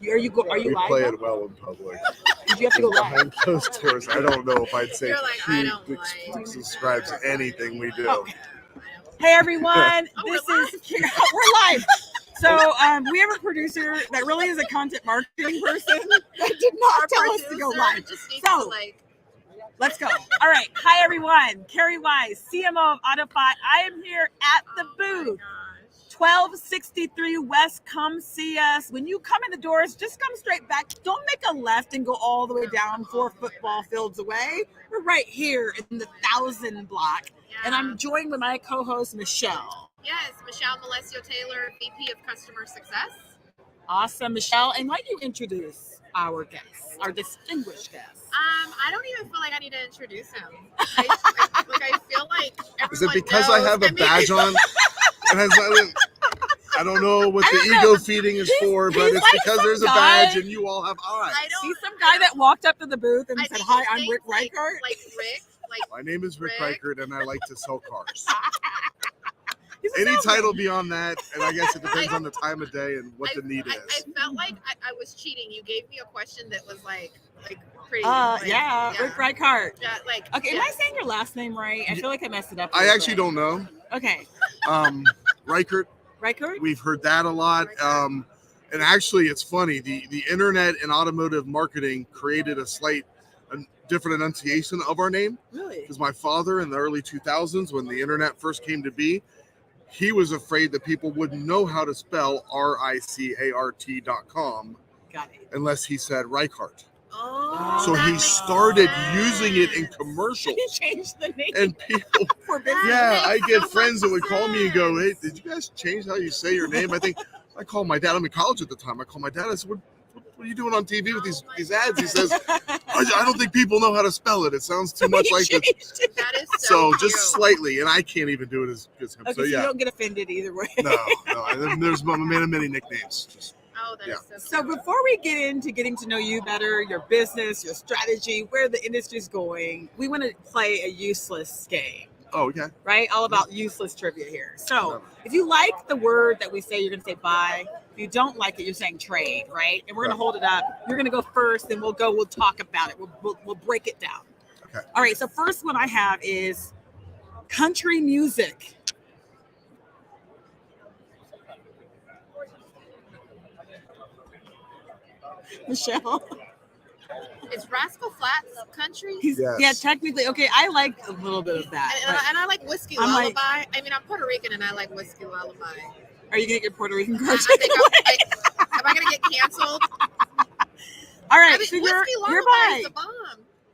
Are you We live? play now? it well in public. Did you have to go live? Behind closed doors, I don't know if I'd say You're like, I don't like. describes anything we do. Okay. Hey everyone, Oh, this we're is we're live. So we have a producer that really is a content marketing person that did not tell us to go live. Just needs So to, like, let's go. All right. Hi everyone. Kerri Wise, CMO of AutoFi. I am here at the booth. 1263 West. Come see us. When you come in the doors, just come straight back. Don't make a left and go all the way down 4 football fields away. We're right here in the 1000 block. And I'm joined with my co-host, Michelle. Yes, Michelle Malesio Taylor, VP of Customer Success. Awesome, Michelle. And why do you introduce our guests, our distinguished guests? I don't even feel like I need to introduce him. I feel like everyone Is it because knows. I have a badge on? I don't know what the ego feeding is for, but it's like because there's a some badge guy- and you all have eyes. He's some guy that walked up to the booth and I said, think "Hi, his I'm name's Rick Ricart." Like Rick. My name is Rick Rick. Ricart, and I like to sell cars. He's a Any salesman. title beyond that, and I guess it depends on the time of day and what the need I is. felt like I was cheating. You gave me a question that was like pretty. Yeah, Rick Ricart. Yeah, like. Okay, am I saying your last name right? I feel like I messed it up. a I little actually bit. don't know. Okay, Ricart, Ricart. we've heard that a lot. And actually, it's funny. The internet and automotive marketing created a different enunciation of our name. Really? Because my father in the early 2000s, when the internet first came to be, he was afraid that people wouldn't know how to spell RICART.com Got it. unless he said Ricart. Oh. So that he makes started sense. using it in commercials. He changed the name And people, for business. yeah, I makes get so friends that much would call me and go, "Hey, sense. did you guys change how you say your name?" I called my dad. I'm in college at the time. I called my dad. I said, "What are you doing on TV with these ads?" He says, "I don't think people know how to spell it. It sounds too much like it." That is So so just cute. slightly, and I can't even do it as good as him. Okay, So so yeah, you don't get offended either way. no. And then there's many nicknames. Just, Oh, that is so So cute. before we get into getting to know you better, your business, your strategy, where the industry's going, we want to play a useless game, oh yeah. right? All about useless trivia here. So if you like the word that we say, you're going to say buy. If you don't like it, you're saying trade, right? And we're going to hold it up. You're going to go first, then we'll talk about it. We'll break it down. Okay. All right. So first one I have is country music. Michelle. Is Rascal Flatts country? Yes. Yeah, technically. Okay, I like a little bit of that. And I like Whiskey I'm Lullaby. like- I mean, I'm Puerto Rican and I like Whiskey Lullaby. Are you going to get Puerto Rican I cards? think am I going to get canceled? All right, I mean, so Whiskey you're Lullaby is by. a bomb.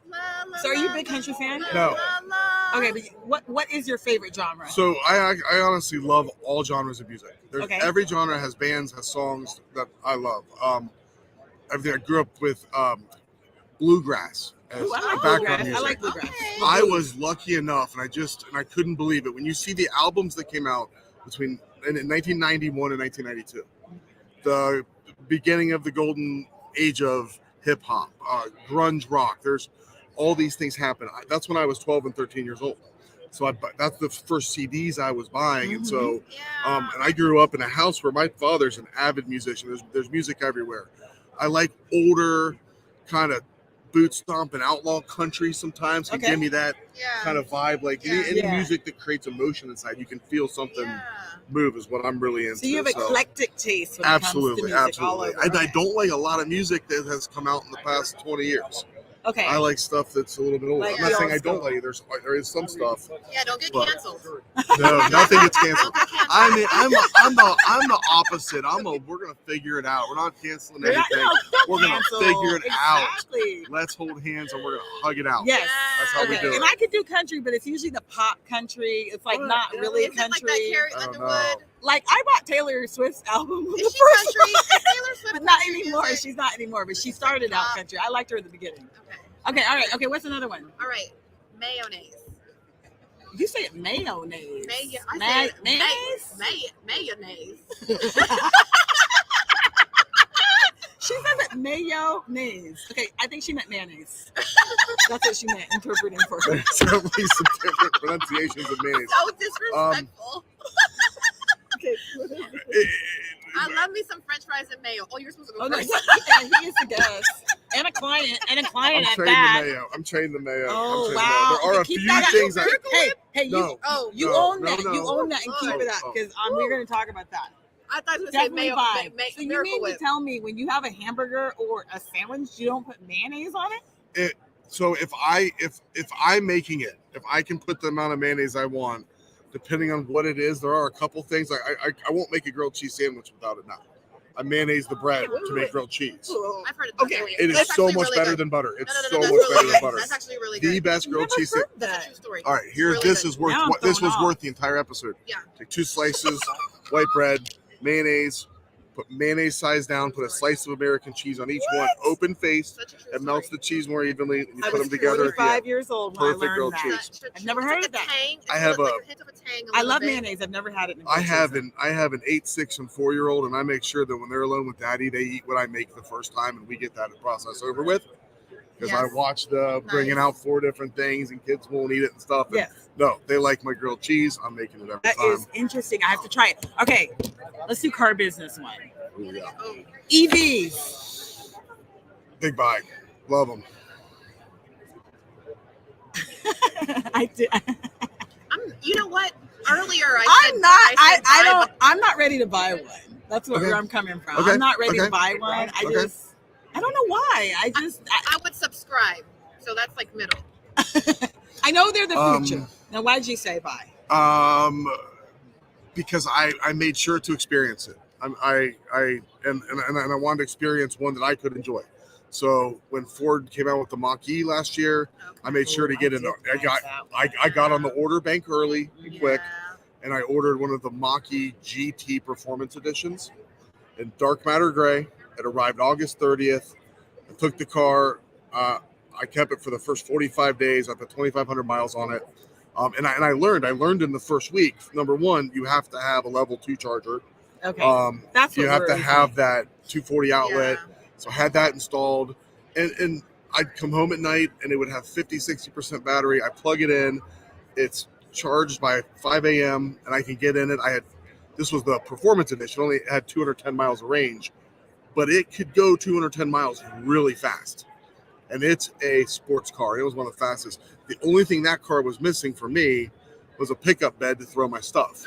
La, la, So are you a la, big country fan? la, No. la, la. Okay, but what is your favorite genre? So I honestly love all genres of music. Okay. Every genre has bands, has songs that I love. Everything. I grew up with bluegrass as Ooh, I like background bluegrass. music. I like bluegrass. Okay. I was lucky enough, and I couldn't believe it when you see the albums that came out in 1991 and 1992, the beginning of the golden age of hip hop, grunge rock. There's all these things happen. That's when I was 12 and 13 years old. So that's the first CDs I was buying, and so Yeah. and I grew up in a house where my father's an avid musician. There's music everywhere. I like older kind of boot stomp and outlaw country sometimes. Can Okay. give me that Yeah. kind of vibe. Like any Yeah. music that creates emotion inside, you can feel something Yeah. move is what I'm really into. So you have eclectic taste when Absolutely, it comes to music all absolutely. over. I don't like a lot of music that has come out in the past 20 years. Okay. I like stuff that's a little bit older. Like I'm not the saying I old don't school. like it. There is some stuff. Yeah, don't get But- canceled. No, nothing gets canceled. Don't get canceled. I mean, I'm the opposite. We're gonna figure it out. We're not canceling You're not- anything. don't We're gonna cancel. figure it out. Exactly. Let's hold hands and we're gonna hug it out. Yes. That's how we Okay. do And it. I could do country, but it's usually the pop country. It's like What? not Yeah. really Is it like country. that Carrie I don't Underwood? Like I bought Taylor Swift's album. Is the she first country? one. Is Taylor Swift But not country anymore. music? She's not anymore. But she started out country. I liked her at the beginning. Okay. Okay. All right. Okay. What's another one? All right. Mayonnaise. You say it mayonnaise. I said Mayonnaise. mayonnaise. She says it mayonnaise. Okay, I think she meant mayonnaise. That's what she meant, interpreting for her. There's certainly some different pronunciations of mayonnaise. So disrespectful. Okay. I love me some French fries and mayo. Oh, you're supposed to go Oh no, first. he is the guest and a client I'm at trading that. the mayo. I'm trading the mayo. Oh I'm trading wow! The mayo. There are a Keep few that things up. that. Hey, No, you no, own no, that. no. You own that and keep it up Oh. because we're going to talk about that. I thought you were going to say Definitely mayo. buy. So you Miracle mean to Whip. tell me when you have a hamburger or a sandwich, you don't put mayonnaise on it? So if I'm making it, if I can put the amount of mayonnaise I want, depending on what it is, there are a couple things. I won't make a grilled cheese sandwich without it now. I mayonnaise the bread to make grilled cheese. I've heard it. Okay, It is That's so actually much really better good. than butter. It's No, so that's much really better good. than butter. That's actually really The good. best grilled cheese sandwich. That's a true story. All right, here. Really This good. is worth. Now I'm This thrown was off. worth the entire episode. Yeah. Take 2 slices, white bread, mayonnaise. Put mayonnaise size down. Put a slice of American cheese on each one. Open face. Such a true It melts the story. cheese more evenly. And you I put was them together. 45 years old when I Perfect grilled learned that. cheese. I've never It's heard like of that. Tang. It's I have like a- hint of a tang. I love mayonnaise. I've never had it. In I have an 8, 6, and 4-year-old, and I make sure that when they're alone with daddy, they eat what I make the first time, and we get that process over with. Because Yes. I watch the bringing Nice. out 4 different things, and kids won't eat it and stuff. And Yes. no, they like my grilled cheese. I'm making it every That time. is interesting. I have to try it. Okay, let's do car business one. Ooh, yeah. Oh, EVs. Big buy, love them. I did. you know what? Earlier I said I'm not. I buy, don't. but I'm not ready to buy one. That's Okay. where I'm coming from. Okay. I'm not ready Okay. to buy one. I Okay. just. I don't know why. I would subscribe. So that's like middle. I know they're the Um, future. Now, why did you say buy? Because I made sure to experience it. I wanted to experience one that I could enjoy. So when Ford came out with the Mach-E last year, I made sure to get in. I got on the order bank early, quick, and I ordered one of the Mach-E GT Performance Editions in dark matter gray. It arrived August 30th. I took the car. I kept it for the first 45 days. I put 2,500 miles on it. And I learned in the first week, number one, you have to have a level 2 charger. Okay, that's what You have to worries have me. that 240 outlet. Yeah. So I had that installed. And I'd come home at night and it would have 50, 60% battery. I plug it in. It's charged by 5 a.m. and I can get in it. This was the performance edition. Only had 210 miles of range, but it could go 210 miles really fast. And it's a sports car. It was one of the fastest. The only thing that car was missing for me was a pickup bed to throw my stuff.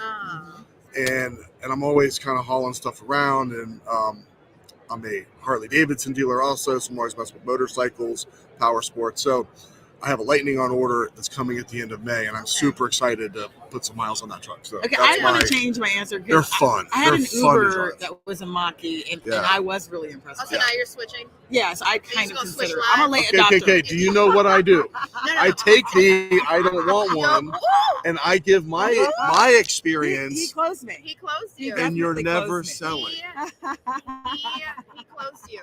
And I'm always kind of hauling stuff around. And I'm a Harley Davidson dealer also, so I'm always messing with motorcycles, power sports. So I have a Lightning on order that's coming at the end of May, and I'm super excited to put some miles on that truck. So Okay, that's I want to change my answer. 'Cause They're fun. I had They're an fun to Uber drive. that was a Mach-E, and Yeah. I was really impressed. Oh, with so it. now you're switching? Yes, I just kind of gonna switch consider. I'm a lives? late Okay. adopter. Do you know what I do? No. I take the I don't want one, and I give my He experience, closed me. He closed He you. got- and you're definitely never closed me. selling. He closed you.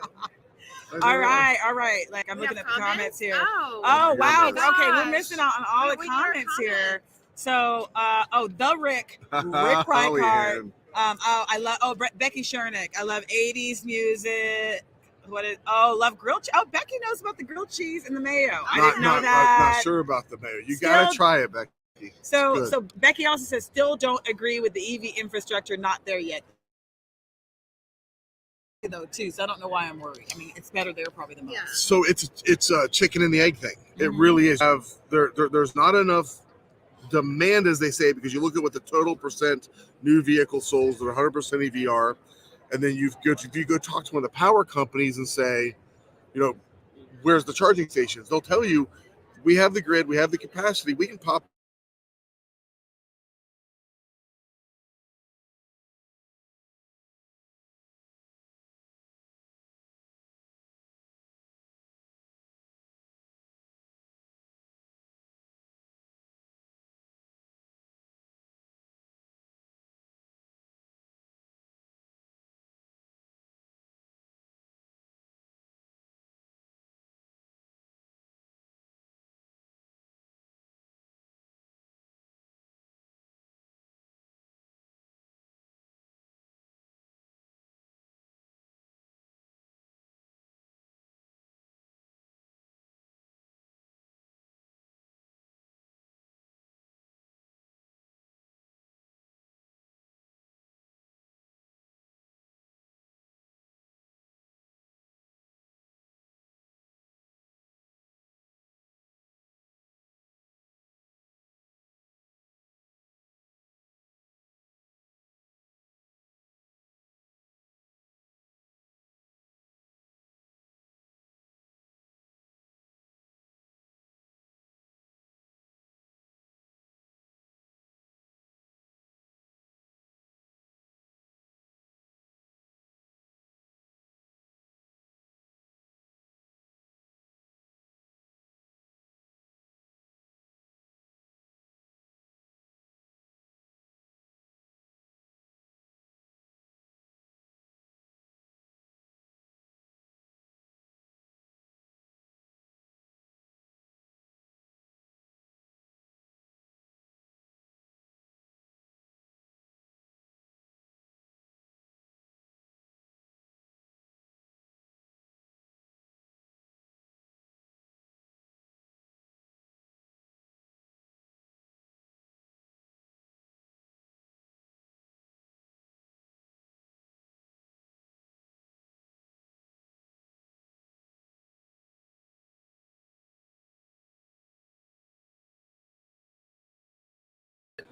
All right. Like I'm We looking have at the comments here. Oh, Oh wow. my Okay, we're gosh. missing out on all the We need our comments here. comments. So, the Rick Holly Ricart. Ann. I love Becky Shernick. I love 80s music. Love grilled cheese. Oh, Becky knows about the grilled cheese and the mayo. I didn't know that. Not sure about the mayo. You Still- gotta try it, Becky. So Good. so Becky also says still don't agree with the EV infrastructure, not there yet. Though too, so I don't know why I'm worried. I mean, it's better there probably the most. Yeah. So it's a chicken and the egg thing. It Mhm. really is. There's not enough demand, as they say, because you look at what the total percent new vehicle sold that are 100% EV are, and then if you go talk to one of the power companies and say, where's the charging stations? They'll tell you, we have the grid, we have the capacity, we can pop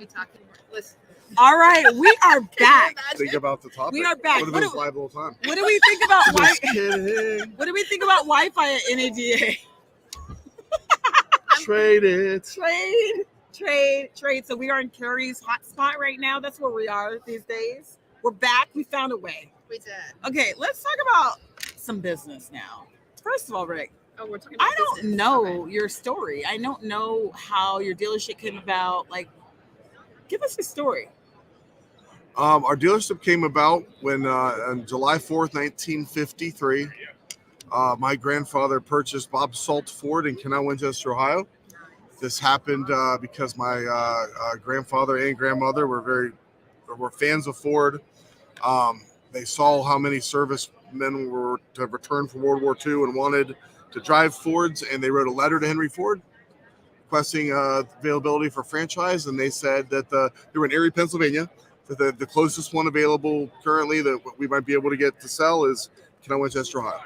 be talking. Listen. All right, we are back. Think about the topic. We are back. Would have been a live the whole time. What do we think about Just kidding. What do we think about Wi-Fi at NADA? Trade it. Trade. So we are in Kerri's hotspot right now. That's where we are these days. We're back. We found a way. We did. Okay, let's talk about some business now. First of all, Rick, Oh, we're talking about I don't business. know Okay. your story. I don't know how your dealership came about. Like, give us your story. Our dealership came about when on July 4th, 1953, my grandfather purchased Bob Salt Ford in Canal, Winchester, Ohio. This happened because my grandfather and grandmother were fans of Ford. They saw how many servicemen were to return from World War II and wanted to drive Fords, and they wrote a letter to Henry Ford requesting availability for franchise, and they said that they were in Erie, Pennsylvania. That the closest one available currently that we might be able to get to sell is Canal, Winchester, Ohio.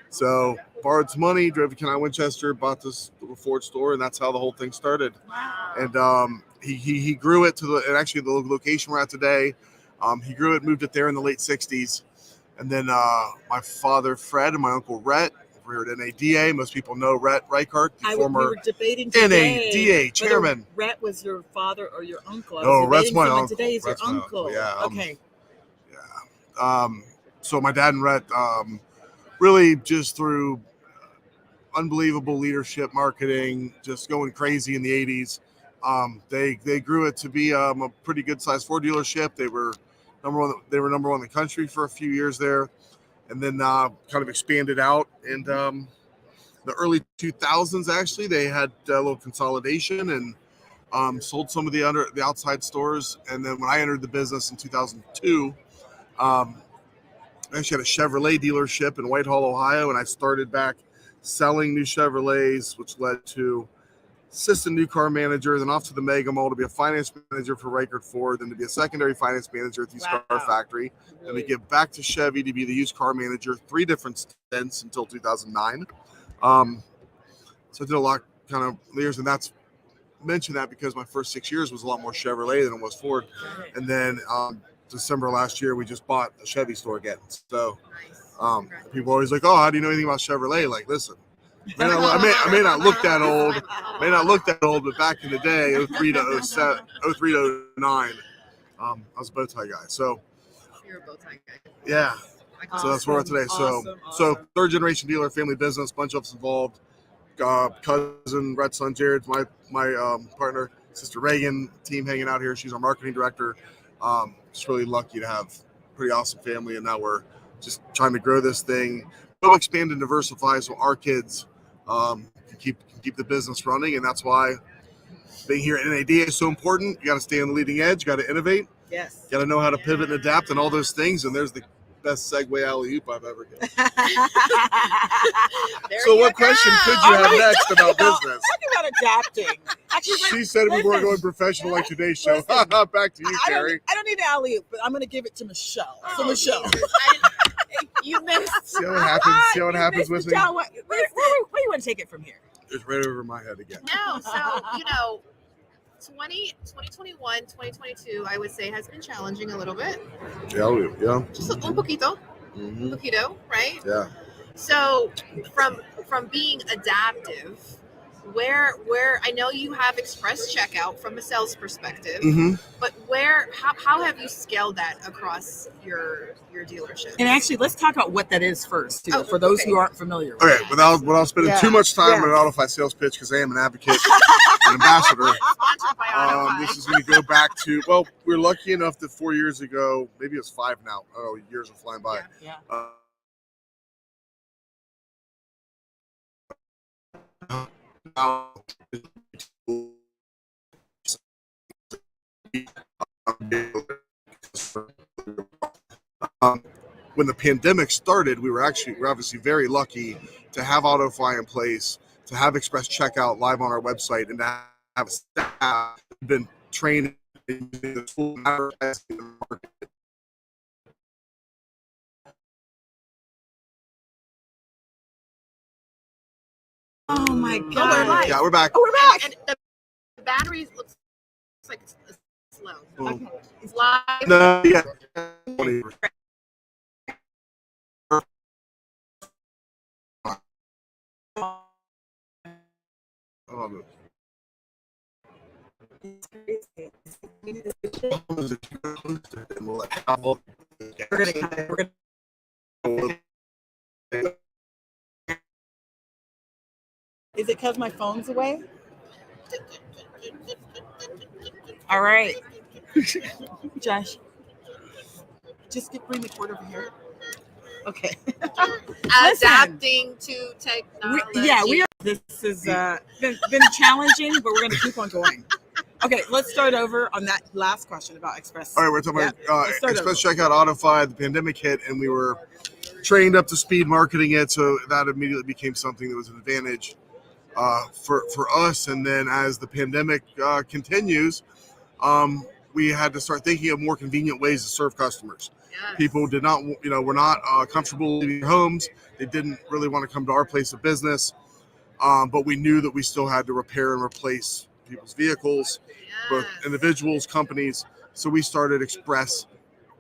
So borrowed some money, drove to Canal, Winchester, bought this little Ford store, and that's how the whole thing started. Wow. And he grew it to the location we're at today. He grew it, moved it there in the late 60s. And then my father, Fred, and my uncle, Rhett, over here at NADA. Most people know Rhett Ricart, the We former were debating today NADA chairman. whether Rhett was your father or your uncle. No, Rhett's my someone uncle. Today is Rhett's your my uncle. Yeah. Okay. So my dad and Rhett really just through unbelievable leadership, marketing, just going crazy in the 80s. They grew it to be a pretty good sized Ford dealership. They were number one in the country for a few years there, and then kind of expanded out. And the early 2000s, actually, they had a little consolidation and sold some of the outside stores. And then when I entered the business in 2002, I actually had a Chevrolet dealership in Whitehall, Ohio, and I started back selling new Chevrolets, which led to assistant new car manager, then off to the Mega Mall to be a finance manager for Ricart Ford, then to be a secondary finance manager at the used car factory, and to get back to Chevy to be the used car manager, 3 different stints until 2009. So I did a lot kind of years, and that's mentioned that because my first 6 years was a lot more Chevrolet than it was Ford. And then December last year, we just bought a Chevy store again. So people are always like, oh, how do you know anything about Chevrolet? Like, listen, I may not look that old, but back in the day, 03 to 07, 03 to 09, I was a bow tie guy. So You're a bow tie guy. yeah. So that's where we're at today. So third generation dealer, family business, bunch of us involved. Cousin, Rhett's son, Jared's my partner, sister Reagan, team hanging out here. She's our marketing director. Just really lucky to have a pretty awesome family, and now we're just trying to grow this thing, we'll expand and diversify so our kids can keep the business running, and that's why being here at NADA is so important. You got to stay on the leading edge. You got to innovate. Yes. You got to know how to pivot and adapt and all those things. And there's the best segue alley-oop I've ever given. So what question could you have next about business? Talking about adapting. Actually, She said we weren't going professional like today's show. Back to you, Kerri. I don't need an alley-oop, but I'm going to give it to Michelle. So Michelle. You missed. See how it happens? See how it happens with me? Michelle, where do you want to take it from here? It's right over my head again. No, so 2021, 2022, I would say has been challenging a little bit. Yeah. Just un poquito, Mm-hmm. poquito, right? Yeah. So from being adaptive, where I know you have express checkout from a sales perspective, but how have you scaled that across your dealership? And actually, let's talk about what that is first, too, for those who aren't familiar with Okay, without spending too much time on an AutoFi sales pitch, because I am an advocate and ambassador. Sponsored by AutoFi. This is going to go back to, well, we're lucky enough that 4 years ago, maybe it's 5 now. Oh, years are flying by. Yeah. When the pandemic started, we're obviously very lucky to have AutoFi in place, to have express checkout live on our website, and to have staff who've been trained in the tool advertising the market. Oh my God. We're live. Yeah, we're back. Oh, we're back. And the batteries looks like it's slow. Boom. It's live. No, yeah. Oh, Is it because my phone's away? All right. Josh, just bring the cord over here. Okay. Adapting to technology. We are. This has been challenging, but we're going to keep on going. Okay, let's start over on that last question about Express. All right, we're talking Yep. about Express Checkout AutoFi. The pandemic hit, and we were trained up to speed marketing it, so that immediately became something that was an advantage for us. And then as the pandemic continues, we had to start thinking of more convenient ways to serve customers. Yes. People did not, were not comfortable leaving their homes. They didn't really want to come to our place of business, but we knew that we still had to repair and replace people's vehicles, both individuals, companies. So we started Express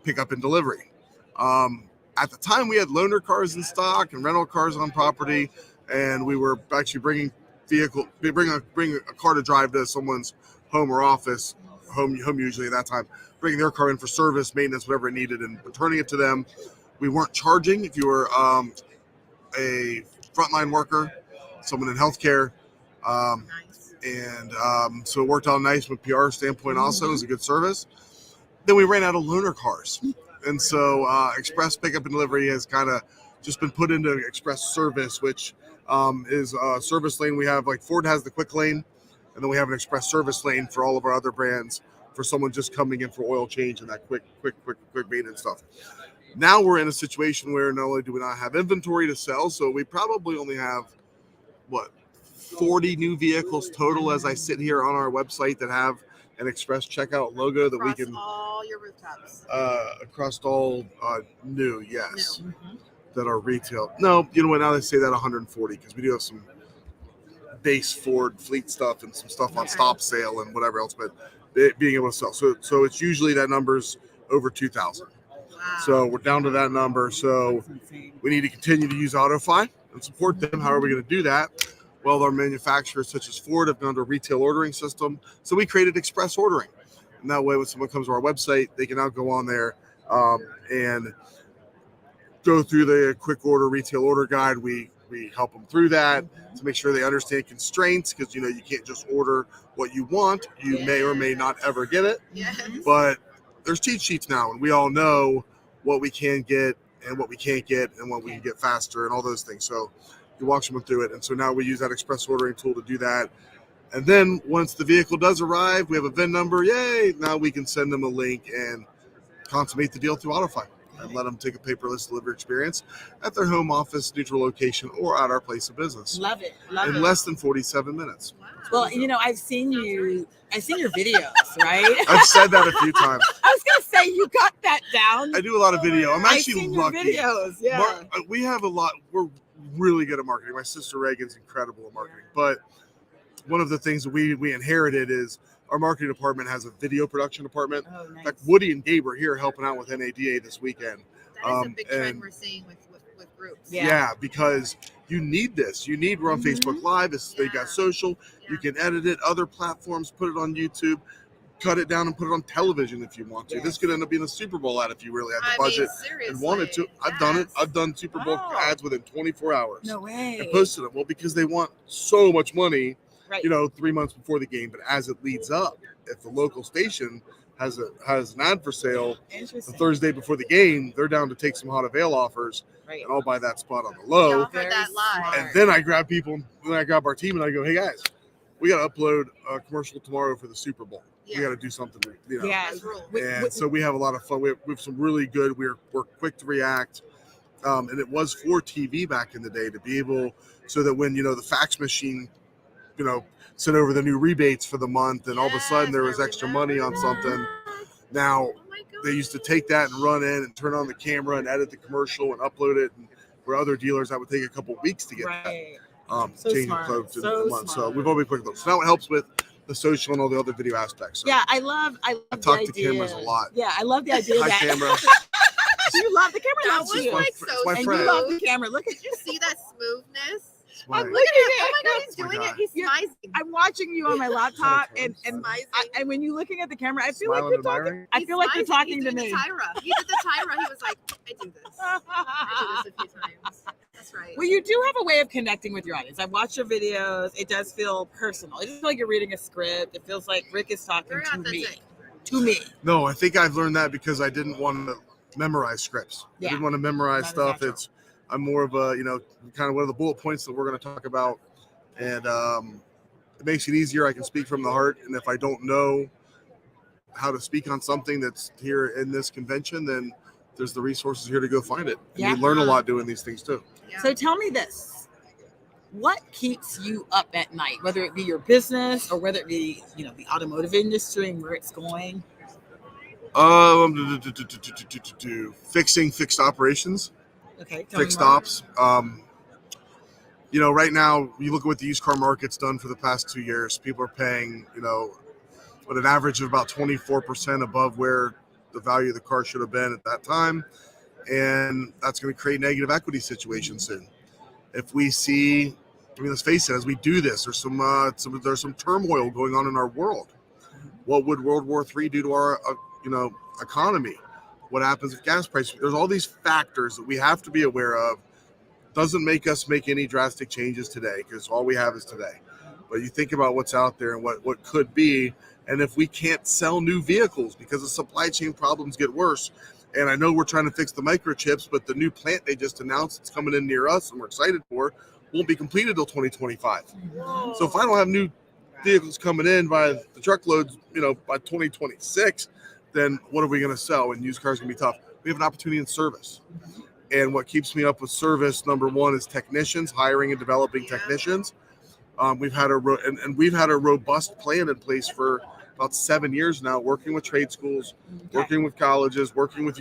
Pickup and Delivery. At the time, we had loaner cars in stock and rental cars on property, and we were actually bring a car to drive to someone's home or office, home usually at that time, bringing their car in for service, maintenance, whatever it needed, and returning it to them. We weren't charging if you were a frontline worker, someone in healthcare. And so it worked out nice from a PR standpoint also. It was a good service. Then we ran out of loaner cars. And so Express Pickup and Delivery has kind of just been put into Express Service, which is a service lane. We have, like, Ford has the quick lane, and then we have an Express Service lane for all of our other brands for someone just coming in for oil change and that quick maintenance stuff. Now we're in a situation where not only do we not have inventory to sell, so we probably only have, 40 new vehicles total as I sit here on our website that have an Express Checkout logo that we can all your rooftops. Across all new, yes, that are retail. No, you know what? Now they say that 140 because we do have some base Ford fleet stuff and some stuff on stop sale and whatever else, but being able to sell. So it's usually that number's over 2,000. Wow. So we're down to that number. So we need to continue to use AutoFi and support them. How are we going to do that? Well, our manufacturers such as Ford have gone to a retail ordering system. So we created Express Ordering. And that way, when someone comes to our website, they can now go on there and go through the quick order retail order guide. We help them through that to make sure they understand constraints, because you can't just order what you want. You may or may not ever get it. Yes. But there's cheat sheets now, and we all know what we can get and what we can't get and what we can get faster and all those things. So you walk someone through it. And so now we use that Express Ordering tool to do that. And then once the vehicle does arrive, we have a VIN number. Yay! Now we can send them a link and consummate the deal through AutoFi and let them take a paperless delivery experience at their home office, neutral location, or at our place of business. Love it. In less than 47 minutes. Wow. Well, I've seen your videos, right? I've said that a few times. I was gonna say you got that down. I do a lot of video. I'm I've actually seen your lucky. videos, yeah. We have a lot. We're really good at marketing. My sister Reagan's incredible at marketing. But one of the things that we inherited is our marketing department has a video production department. Oh, nice. In fact, Woody and Gabe are here helping out with NADA this weekend. That is a big trend we're seeing with groups. Yeah, because you need this. We're on Facebook Live. They got social. Yeah. You can edit it. Other platforms, put it on YouTube, cut it down and put it on television if you want to. Yes. This could end up being a Super Bowl ad if you really had the budget and wanted to. I've done it. I've done Super Bowl ads within 24 hours. No way. And posted them. Well, because they want so much money, Right. 3 months before the game. But as it leads up, if the local station has an ad for sale the Interesting. Thursday before the game, they're down to take some hot avail offers, Right. and I'll buy that spot on the We low. offered that live. And then I grab people, then I grab our team, and I go, "Hey guys, we got to upload a commercial tomorrow for the Super Bowl. Yeah. We got to do something, Yeah. Let's roll. And so we have a lot of fun. We have some really good. We're quick to react, and it was for TV back in the day to be able so that when the fax machine, sent over the new rebates for the month, and all of a sudden there was extra money on something. Now they used to take that and run in and turn on the camera and edit the commercial and upload it. And for other dealers, that would take a couple of weeks to get Right. that. So Changing smart. codes in So a month. So smart. we've always put those. So now it helps with the social and all the other video aspects. So Yeah, I love I the talk to idea. cameras a lot. Yeah, I love the idea Hi, that camera. you love the camera. That Loves was you. like It's so my and friend. you love the camera. Look at Did you see that smoothness? It's my- I'm Look at him. Oh my god, he's Oh my doing God. it. He's Yeah. smizing. I'm watching you on my laptop, and Smizing. and when you're looking at the camera, I feel Smiling like you're and talking. admiring. I feel like you're He's talking to doing me. the Tyra. He did the Tyra. He was like, I do this. I do this a few times. That's right. Well, you do have a way of connecting with your audience. I've watched your videos. It does feel personal. It doesn't feel like you're reading a script. It feels like Rick is talking Very to me. authentic. To me. No, I think I've learned that because I didn't want to memorize scripts. Yeah. I didn't want to memorize That is stuff. natural. I'm more of a, kind of what are the bullet points that we're going to talk about. And it makes it easier. I can speak from the heart. And if I don't know how to speak on something that's here in this convention, then there's the resources here to go find it. And Yeah. you learn a lot doing these things too. Yeah. So tell me this. What keeps you up at night, whether it be your business or whether it be, the automotive industry and where it's going? Fixing fixed operations, Okay. tell me fixed more. ops. Right now, you look at what the used car market's done for the past 2 years. People are paying, at an average of about 24% above where the value of the car should have been at that time. And that's going to create negative equity situations soon. If we see, let's face it, as we do this, there's some turmoil going on in our world. What would World War III do to our, economy? What happens if gas prices? There's all these factors that we have to be aware of. Doesn't make us make any drastic changes today because all we have is today. But you think about what's out there and what could be, and if we can't sell new vehicles because the supply chain problems get worse. And I know we're trying to fix the microchips, but the new plant they just announced it's coming in near us and we're excited for won't be completed until 2025. Whoa. So if I don't have new vehicles coming in by the truckloads, by 2026, then what are we going to sell? And used cars are going to be tough. We have an opportunity in service. And what keeps me up with service, number one, is technicians, hiring and developing technicians. We've had a robust plan in place for about 7 years now, working with trade schools, working with colleges, working with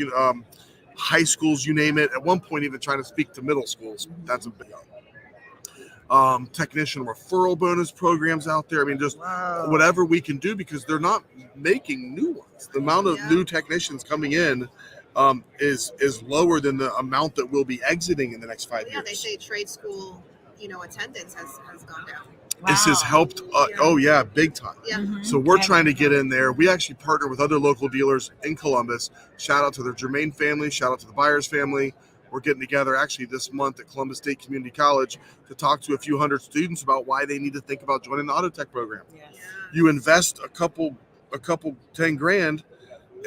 high schools, you name it. At one point, even trying to speak to middle schools. That's a big technician referral bonus programs out there. I mean, just whatever we can do because they're not making new ones. The amount of new technicians coming in is lower than the amount that will be exiting in the next 5 years. Yeah, they say trade school, attendance has gone down. This has helped. Big time. Yeah. Mhm. So we're Okay. trying to get in there. We actually partner with other local dealers in Columbus. Shout out to the Germain family. Shout out to the Byers family. We're getting together actually this month at Columbus State Community College to talk to a few hundred students about why they need to think about joining the Auto Tech program. Yes. Yeah. You invest a couple 10 grand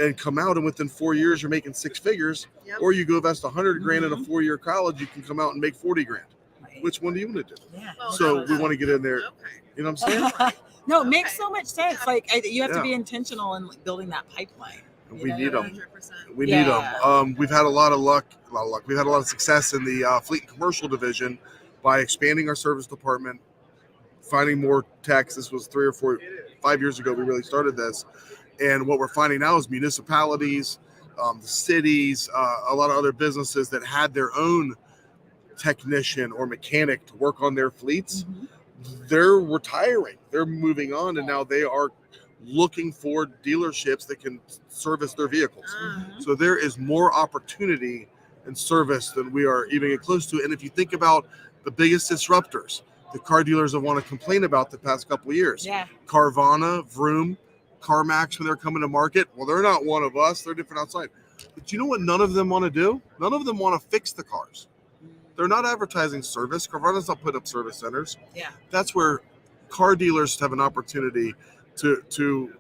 and come out and within 4 years you're making six figures, Yep. or you go invest 100 grand in a Mhm. 4-year college, you can come out and make 40 grand. Right. Which one do you want to do? Yeah. Well, So no, we want to get in there. Okay. You know what I'm saying? No, it makes Okay. so much sense. Yeah. Like you have to Yeah. be intentional in building that pipeline. We need them. 100%. We Yeah. need them. We've had a lot of luck. We've had a lot of success in the fleet and commercial division by expanding our service department, finding more techs. This was 5 years ago we really started this. And what we're finding now is municipalities, the cities, a lot of other businesses that had their own technician or mechanic to work on their fleets, they're retiring. They're moving on, and now they are looking for dealerships that can service their vehicles. Mhm. So there is more opportunity in service than we are even get close to. And if you think about the biggest disruptors, the car dealers have want to complain about the past couple of years. Yeah. Carvana, Vroom, CarMax, when they're coming to market, well, they're not one of us. They're different outside. But you know what none of them want to do? None of them want to fix the cars. They're not advertising service. Carvana's not putting up service centers. Yeah. That's where car dealers have an opportunity to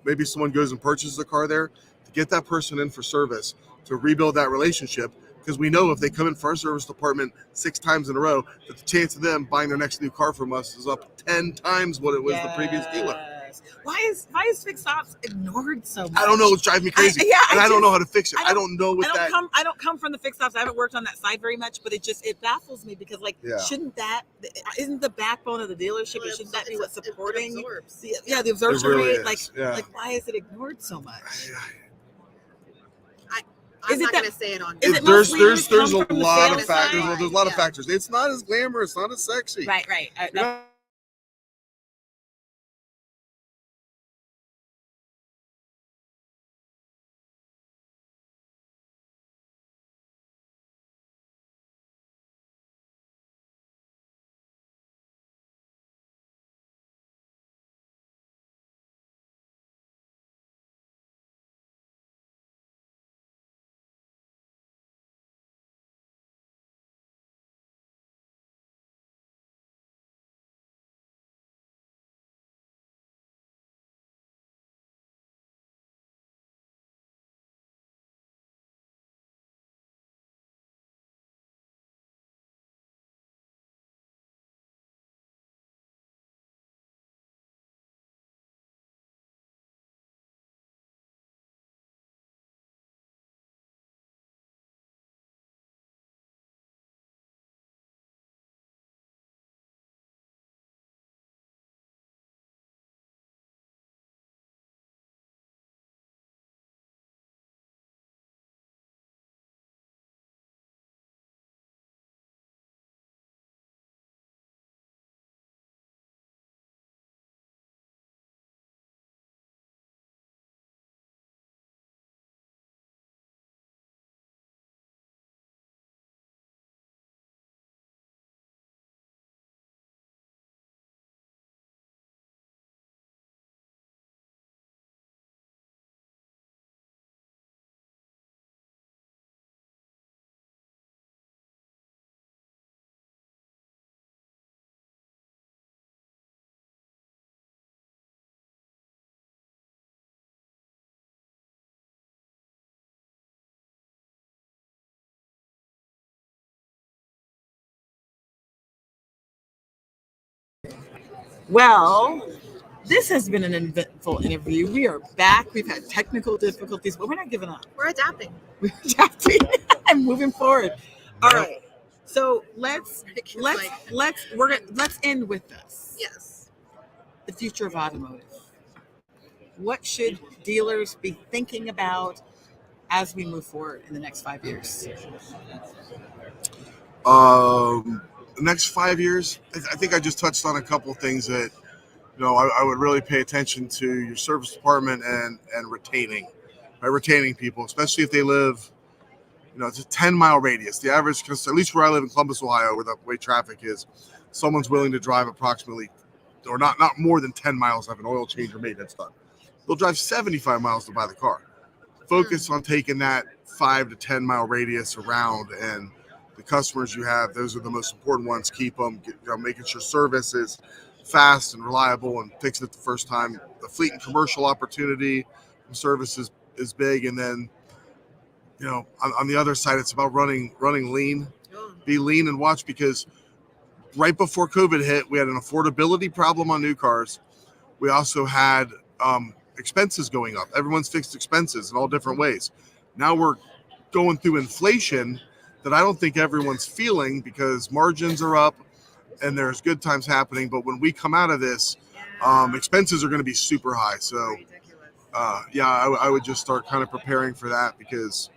maybe someone goes and purchases a car there, to get that person in for service, to rebuild that relationship. Because we know if they come in for our service department 6 times in a row, that the chance of them buying their next new car from us is up 10 times what it was the previous dealer. Yes. Why is fixed ops ignored so much? I don't know. It's driving me crazy. I don't know how to fix it. I don't know what that. I don't come from the fixed ops. I haven't worked on that side very much, but it baffles me because isn't the backbone of the dealership? Well, Shouldn't that be what's it supporting? absorbs. The absorption really rate. is, yeah. Like why is it ignored so much? I'm Is it not that- going to say it on. Is it There's mostly a come lot from the of sales factors. side? There's a lot of Yeah. factors. It's not as glamorous. Not as sexy. Right. You know? Well, this has been an eventful interview. We are back. We've had technical difficulties, but we're not giving up. We're adapting. We're adapting and moving forward. All Yep. right. So let's end with this. Yes. The future of automotive. What should dealers be thinking about as we move forward in the next 5 years? The next 5 years, I think I just touched on a couple of things that I would really pay attention to your service department and retaining people, especially if they live, it's a 10-mile radius. The average, at least where I live in Columbus, Ohio, where the way traffic is, someone's willing to drive approximately, or not more than 10 miles to have an oil change or maintenance done. They'll drive 75 miles to buy the car. Focus on taking that 5 to 10 mile radius around, and the customers you have, those are the most important ones. Keep them, making sure service is fast and reliable and fix it the first time. The fleet and commercial opportunity from service is big. And then, on the other side, it's about running lean. Be lean and watch, because right before COVID hit, we had an affordability problem on new cars. We also had expenses going up. Everyone's fixed expenses in all different ways. Now we're going through inflation that I don't think everyone's feeling, because margins are up and there's good times happening. But when we come out of this, expenses are going to be super high. So I would just start kind of preparing for that, because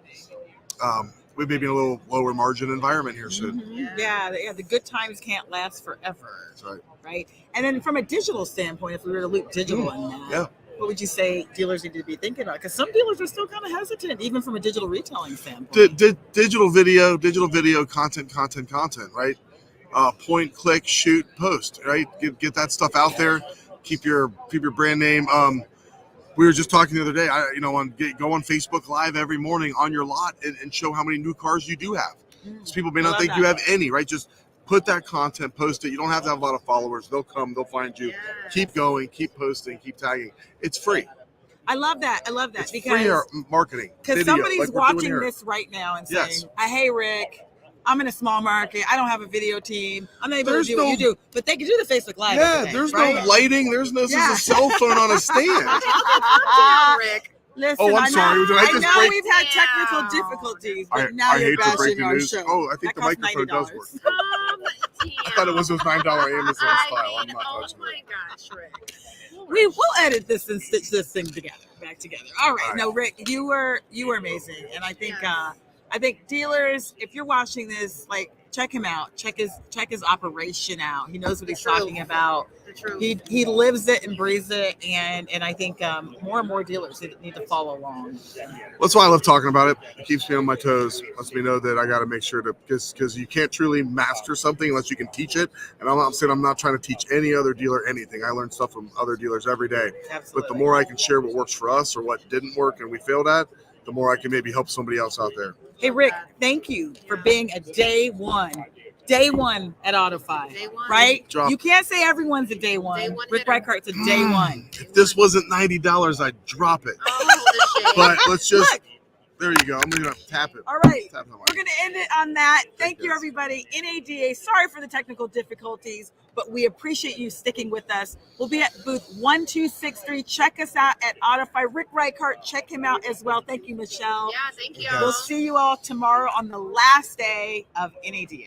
we may be in a little lower margin environment here soon. Mm-hmm. Yeah, the good times can't last forever. That's right. Right. And then from a digital standpoint, if we were to loop digital in that, what would you say dealers need to be thinking about? Because some dealers are still kind of hesitant, even from a digital retailing standpoint. Digital video, content, right? Point, click, shoot, post, right? Get that stuff out there. Keep your brand name. We were just talking the other day. Go on Facebook Live every morning on your lot and show how many new cars you do have. Because people may not think you have any, right? Just put that content, post it. You don't have to have a lot of followers. They'll come, they'll find you. Yes. Keep going, keep posting, keep tagging. It's free. I love that. It's because free marketing. Because somebody's watching this right now and saying, "Hey, Rick, I'm in a small market. I don't have a video team. I'm not able to do what you do." But they can do the Facebook Live. Yeah, there's no lighting. There's no. This is a cell phone on a stand. Rick. Listen, I'm sorry. I know we've had technical difficulties, but now you're bashing our show. Oh, I think the microphone does work. I thought it was those $9 Amazon style. I'm not touching it. Oh my gosh, Rick. We'll edit this and stitch this thing back together. All right. No, Rick, you were amazing, and I think dealers, if you're watching this, check him out. Check his operation out. He knows what he's talking about. He lives it and breathes it, and I think more and more dealers need to follow along. That's why I love talking about it. It keeps me on my toes. Lets me know that I got to make sure to, because you can't truly master something unless you can teach it. And I'm not saying I'm not trying to teach any other dealer anything. I learn stuff from other dealers every day. Absolutely. But the more I can share what works for us or what didn't work and we failed at, the more I can maybe help somebody else out there. Hey, Rick, thank you for being a day one at AutoFi. Day one. Right? You can't say everyone's a day one. Rick Ricart's a day one. If this wasn't $90, I'd drop it. Oh, but let's just, there you go. I'm going to tap it. All right. We're going to end it on that. Thank you, everybody. NADA, sorry for the technical difficulties, but we appreciate you sticking with us. We'll be at booth 1263. Check us out at AutoFi. Rick Ricart, check him out as well. Thank you, Michelle. Yeah, thank you. We'll see you all tomorrow on the last day of NADA.